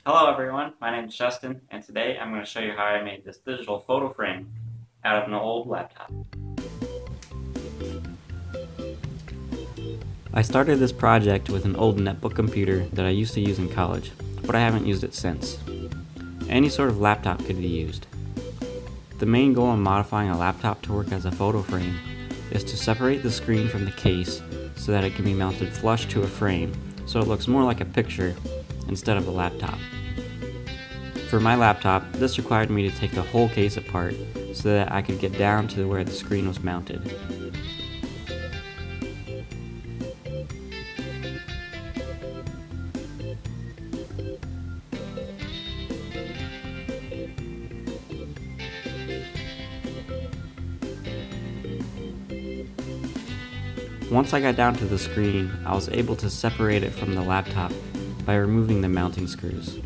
Hello everyone, my name is Justin, and today I'm going to show you how I made this digital photo frame out of an old laptop. I started this project with an old netbook computer that I used to use in college, but I haven't used it since. Any sort of laptop could be used. The main goal in modifying a laptop to work as a photo frame is to separate the screen from the case so that it can be mounted flush to a frame so it looks more like a picture instead of a laptop. For my laptop, this required me to take the whole case apart so that I could get down to where the screen was mounted. Once I got down to the screen, I was able to separate it from the laptop by removing the mounting screws.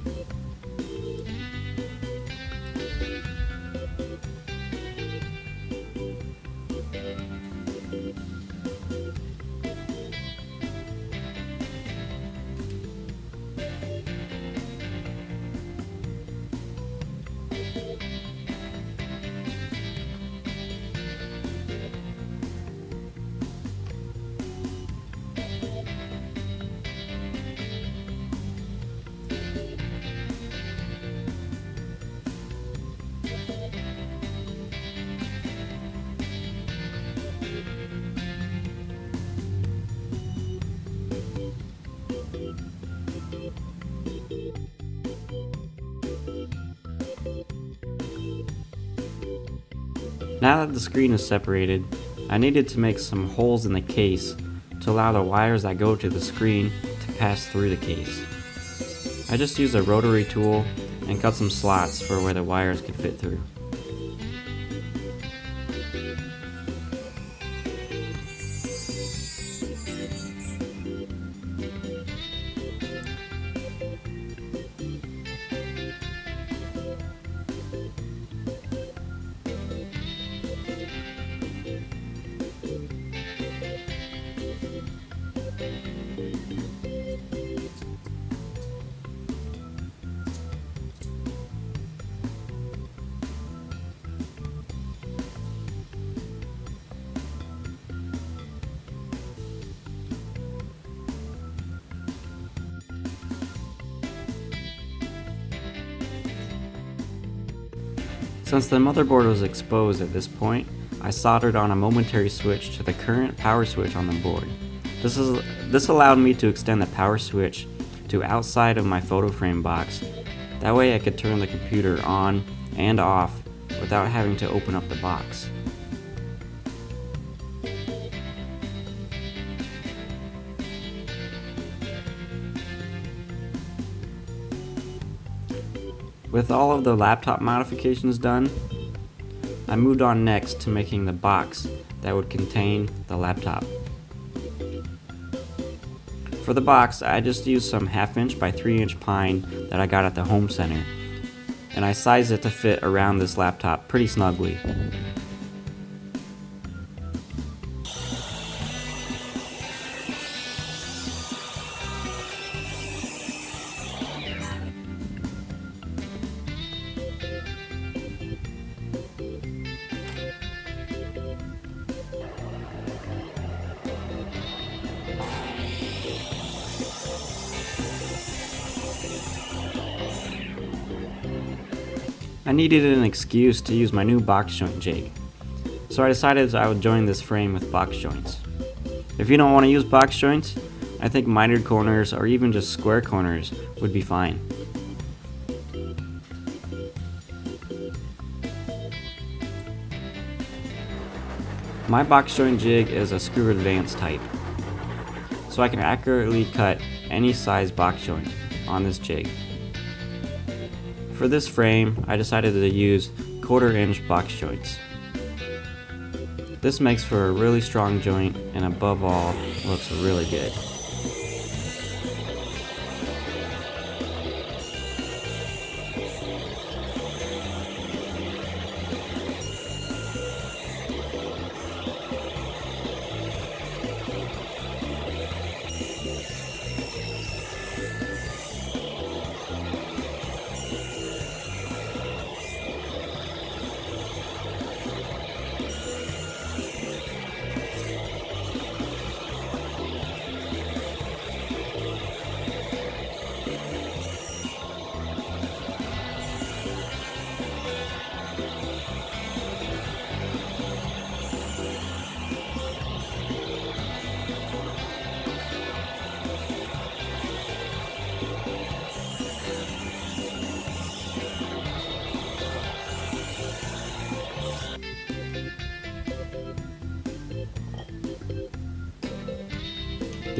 Now that the screen is separated, I needed to make some holes in the case to allow the wires that go to the screen to pass through the case. I just used a rotary tool and cut some slots for where the wires could fit through. Since the motherboard was exposed at this point, I soldered on a momentary switch to the current power switch on the board. This allowed me to extend the power switch to outside of my photo frame box. That way I could turn the computer on and off without having to open up the box. With all of the laptop modifications done, I moved on next to making the box that would contain the laptop. For the box, I just used some 1/2 inch by 3 inch pine that I got at the home center, and I sized it to fit around this laptop pretty snugly. I needed an excuse to use my new box joint jig, so I decided I would join this frame with box joints. If you don't want to use box joints, I think mitered corners or even just square corners would be fine. My box joint jig is a screw advance type, so I can accurately cut any size box joint on this jig. For this frame, I decided to use 1/4 inch box joints. This makes for a really strong joint and above all, looks really good.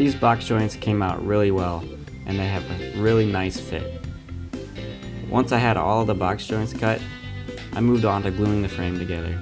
These box joints came out really well, and they have a really nice fit. Once I had all of the box joints cut, I moved on to gluing the frame together.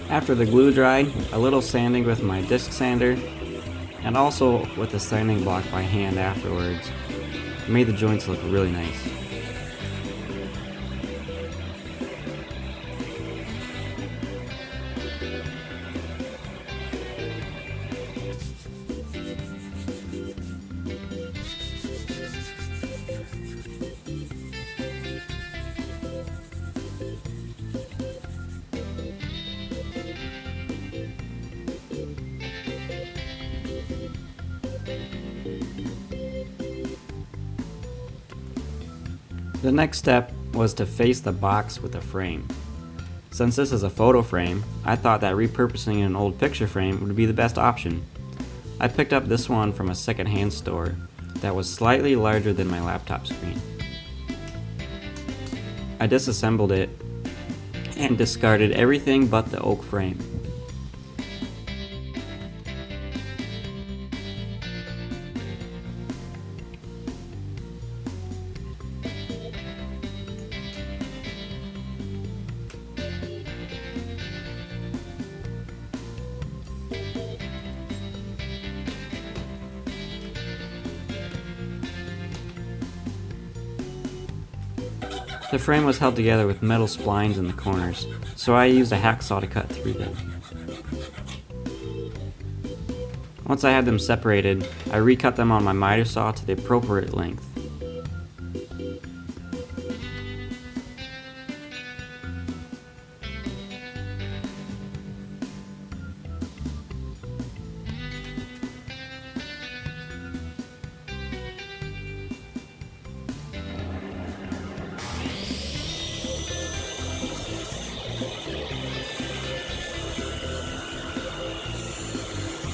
After the glue dried, a little sanding with my disc sander, and also with a sanding block by hand afterwards, made the joints look really nice. The next step was to face the box with a frame. Since this is a photo frame, I thought that repurposing an old picture frame would be the best option. I picked up this one from a secondhand store that was slightly larger than my laptop screen. I disassembled it and discarded everything but the oak frame. The frame was held together with metal splines in the corners, so I used a hacksaw to cut through them. Once I had them separated, I recut them on my miter saw to the appropriate length.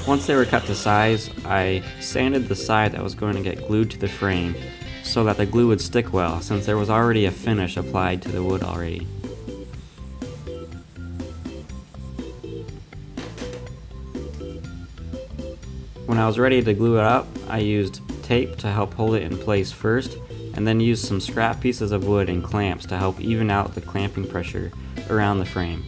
Once they were cut to size, I sanded the side that was going to get glued to the frame so that the glue would stick well, since there was already a finish applied to the wood already. When I was ready to glue it up, I used tape to help hold it in place first, and then used some scrap pieces of wood and clamps to help even out the clamping pressure around the frame.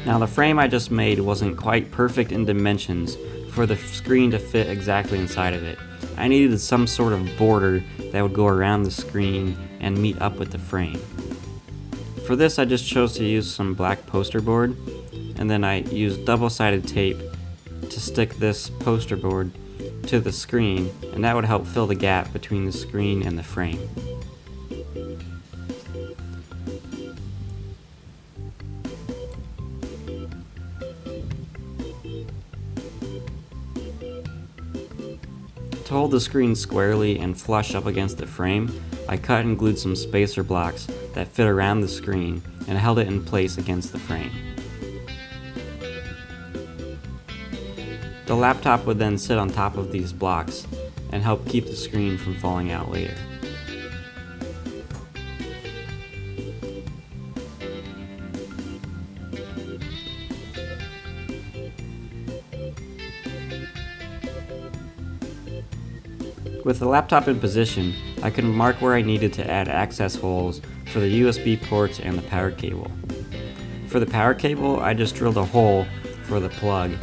Now the frame I just made wasn't quite perfect in dimensions for the screen to fit exactly inside of it. I needed some sort of border that would go around the screen and meet up with the frame. For this I just chose to use some black poster board, and then I used double-sided tape to stick this poster board to the screen, and that would help fill the gap between the screen and the frame. To hold the screen squarely and flush up against the frame, I cut and glued some spacer blocks that fit around the screen and held it in place against the frame. The laptop would then sit on top of these blocks and help keep the screen from falling out later. With the laptop in position, I could mark where I needed to add access holes for the USB ports and the power cable. For the power cable, I just drilled a hole for the plug,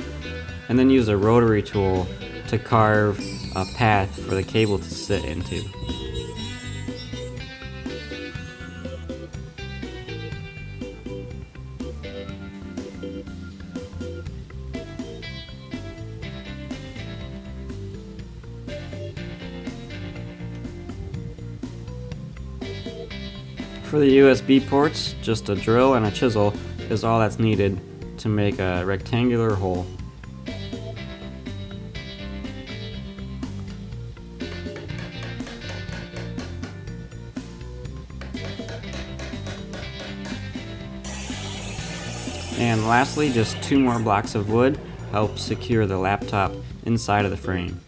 and then used a rotary tool to carve a path for the cable to sit into. For the USB ports, just a drill and a chisel is all that's needed to make a rectangular hole. And lastly, just 2 more blocks of wood help secure the laptop inside of the frame.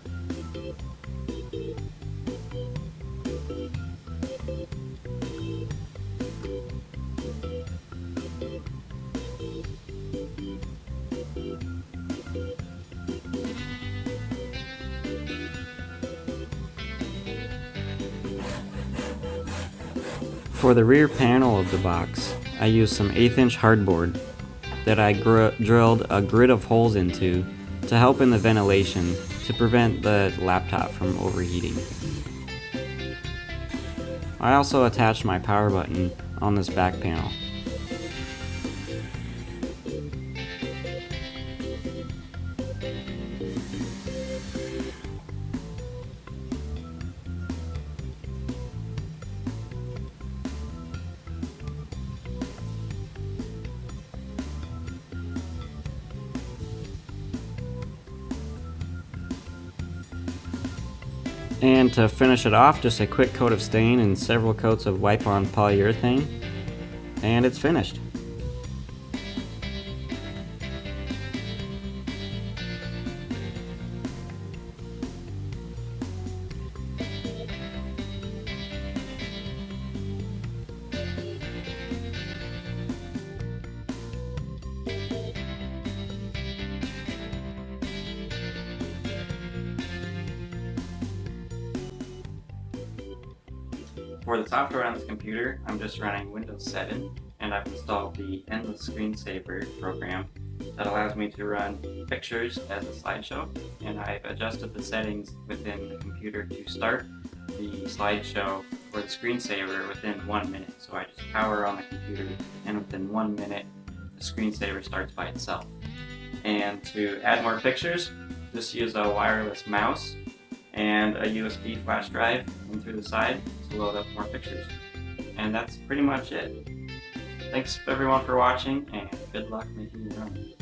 For the rear panel of the box, I used some 1/8" hardboard that I drilled a grid of holes into to help in the ventilation to prevent the laptop from overheating. I also attached my power button on this back panel. And to finish it off, just a quick coat of stain and several coats of wipe-on polyurethane, and it's finished. For the software on this computer, I'm just running Windows 7, and I've installed the Endless Screensaver program that allows me to run pictures as a slideshow, and I've adjusted the settings within the computer to start the slideshow or the screensaver within 1 minute. So I just power on the computer, and within 1 minute the screensaver starts by itself. And to add more pictures, just use a wireless mouse and a USB flash drive in through the side to load up more pictures. And that's pretty much it. Thanks everyone for watching, and good luck making your own.